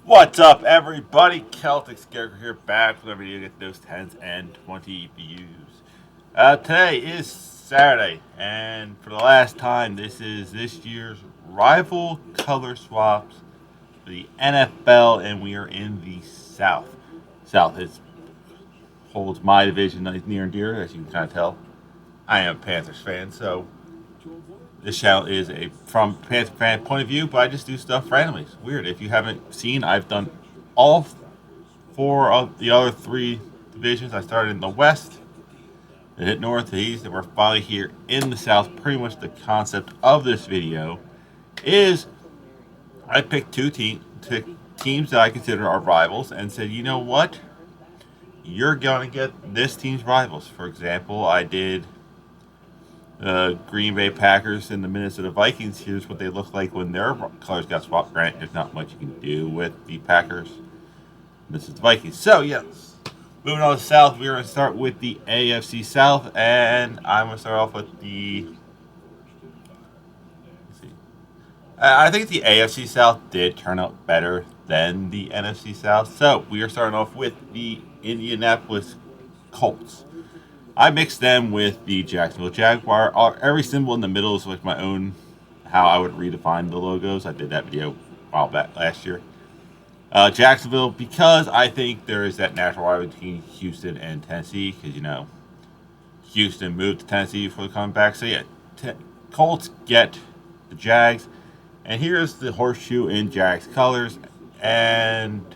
What's up, everybody? Celtic Scarecrow here, back with a video to get those 10s and 20 views. Today is Saturday, and for the last time, this is this year's rival color swaps for the NFL, and we are in the South. South holds my division near and dear, as you can kind of tell. I am a Panthers fan, so this channel is a from Panther fan point of view, but I just do stuff randomly. It's weird. If you haven't seen, I've done all four of the other three divisions. I started in the West, then hit North, to East, and we're finally here in the South. Pretty much the concept of this video is I picked teams that I consider are rivals and said, you know what? You're going to get this team's rivals. For example, I did Green Bay Packers and the Minnesota Vikings. Here's what they look like when their colors got swapped. Granted, there's not much you can do with the Packers. This is the Vikings. So, yes. Moving on to the South, we're going to start with the AFC South, and I'm going to start off with the. Let's see. I think the AFC South did turn out better than the NFC South. So, we are starting off with the Indianapolis Colts. I mixed them with the Jacksonville Jaguar. Every symbol in the middle is like my own, how I would redefine the logos. I did that video a while back last year. Jacksonville, because I think there is that natural rivalry between Houston and Tennessee, because, Houston moved to Tennessee for the comeback. So, yeah, Colts get the Jags. And here's the horseshoe in Jags colors. And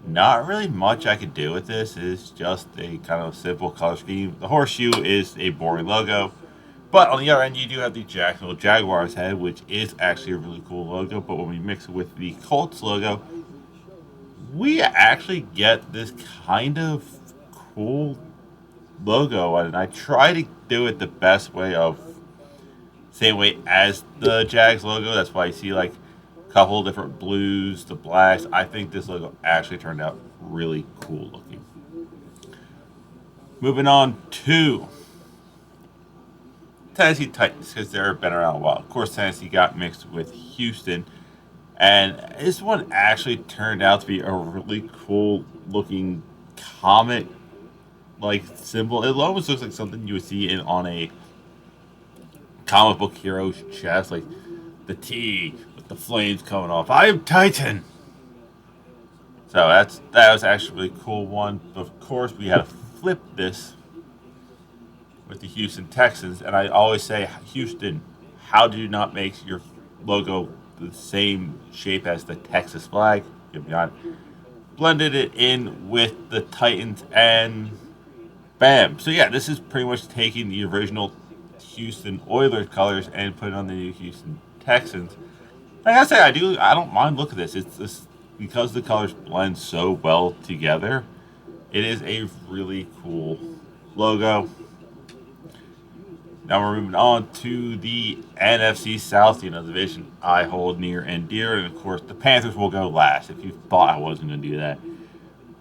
not really much I could do with this. It's just a kind of simple color scheme. The horseshoe is a boring logo. But on the other end, you do have the Jacksonville Jaguars head, which is actually a really cool logo. But when we mix it with the Colts logo, we actually get this kind of cool logo. And I try to do it the best way of same way as the Jags logo. That's why you see like a couple different blues, the blacks. I think this logo actually turned out really cool looking. Moving on to Tennessee Titans, because they've been around a while. Of course, Tennessee got mixed with Houston, and this one actually turned out to be a really cool looking comet like symbol. It almost looks like something you would see on a comic book hero's chest, like the T with the flames coming off. I am Titan. So that was actually a really cool one. Of course, we had to flip this with the Houston Texans, and I always say, Houston, how do you not make your logo the same shape as the Texas flag? Give me on. Blended it in with the Titans, and bam. So yeah, this is pretty much taking the original Houston Oilers colors and putting on the new Houston Texans. Like I say, I don't mind looking at this. It's this because the colors blend so well together. It is a really cool logo. Now we're moving on to the NFC South, division I hold near and dear, and of course the Panthers will go last. If you thought I wasn't going to do that,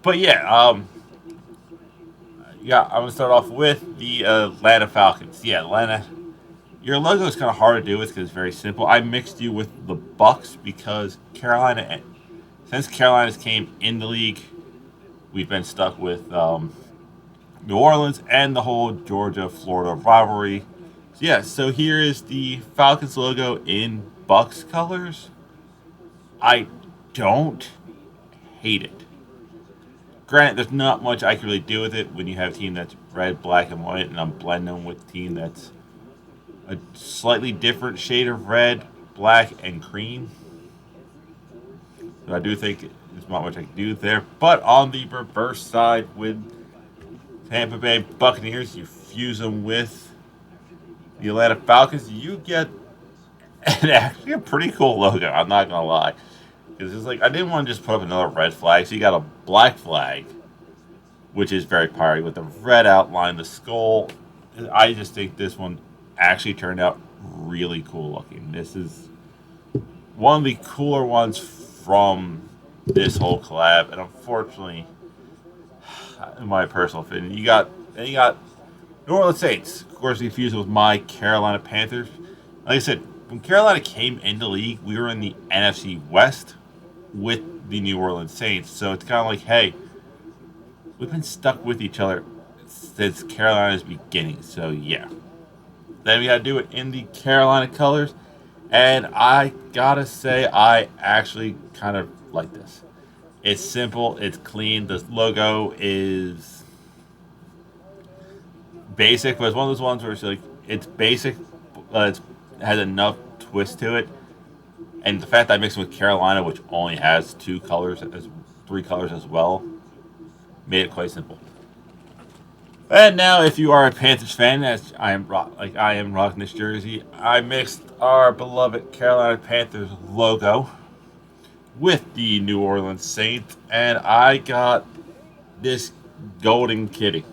but yeah, I'm gonna start off with the Atlanta Falcons. Yeah, Atlanta. Your logo is kind of hard to do with because it's very simple. I mixed you with the Bucks because since Carolina's came in the league, we've been stuck with New Orleans and the whole Georgia-Florida rivalry. So yeah, so here is the Falcons logo in Bucks colors. I don't hate it. Granted, there's not much I can really do with it when you have a team that's red, black, and white, and I'm blending them with a team that's a slightly different shade of red, black, and cream. So I do think there's not much I can do there. But on the reverse side, with Tampa Bay Buccaneers, you fuse them with the Atlanta Falcons, you get actually a pretty cool logo. I'm not gonna lie, because it's like I didn't want to just put up another red flag, so you got a black flag, which is very pirate with the red outline, the skull. I just think this one actually turned out really cool looking. This is one of the cooler ones from this whole collab, and unfortunately, in my personal opinion, you got New Orleans Saints. Of course, confused with my Carolina Panthers. Like I said, when Carolina came into the league, we were in the NFC West. with the New Orleans Saints. So it's kind of like, hey, we've been stuck with each other since Carolina's beginning. So yeah. Then we got to do it in the Carolina colors. And I gotta say, I actually kind of like this. It's simple, it's clean. The logo is basic, but it's one of those ones where it's like, it's basic, but it has enough twist to it. And the fact that I mixed it with Carolina, which only has three colors as well, made it quite simple. And now, if you are a Panthers fan, as I am rocking this jersey, I mixed our beloved Carolina Panthers logo with the New Orleans Saints, and I got this golden kitty.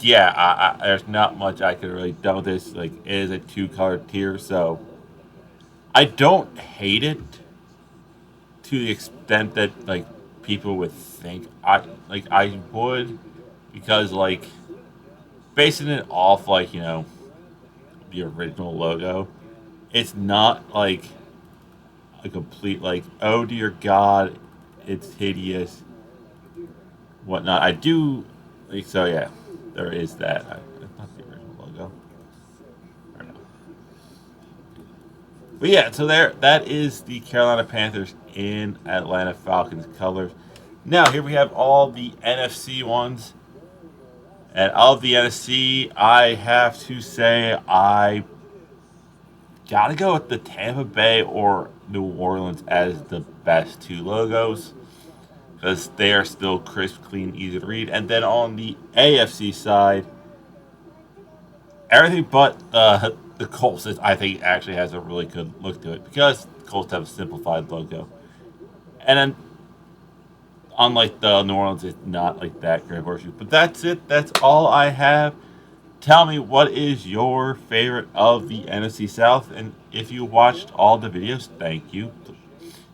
Yeah, there's not much I could really do with this. Like, it is a two-color tier, so I don't hate it to the extent that like people would think I would, because like basing it off like the original logo, it's not like a complete like, oh dear God, it's hideous, whatnot. I do like, so yeah, there is that. It's not the original logo. Or no. But yeah, so that is the Carolina Panthers in Atlanta Falcons colors. Now here we have all the NFC ones. And of the NFC, I have to say I gotta go with the Tampa Bay or New Orleans as the best two logos, because they are still crisp, clean, easy to read. And then on the AFC side, everything but the Colts, I think, actually has a really good look to it, because the Colts have a simplified logo. And then, unlike the New Orleans, it's not like that great horseshoe. But that's it. That's all I have. Tell me, what is your favorite of the NFC South? And if you watched all the videos, thank you.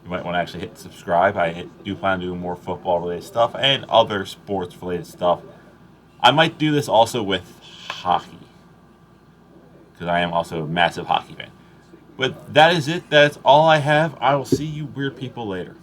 You might want to actually hit subscribe. I do plan on doing more football related stuff and other sports related stuff. I might do this also with hockey, because I am also a massive hockey fan. But that is it. That's all I have. I will see you weird people later.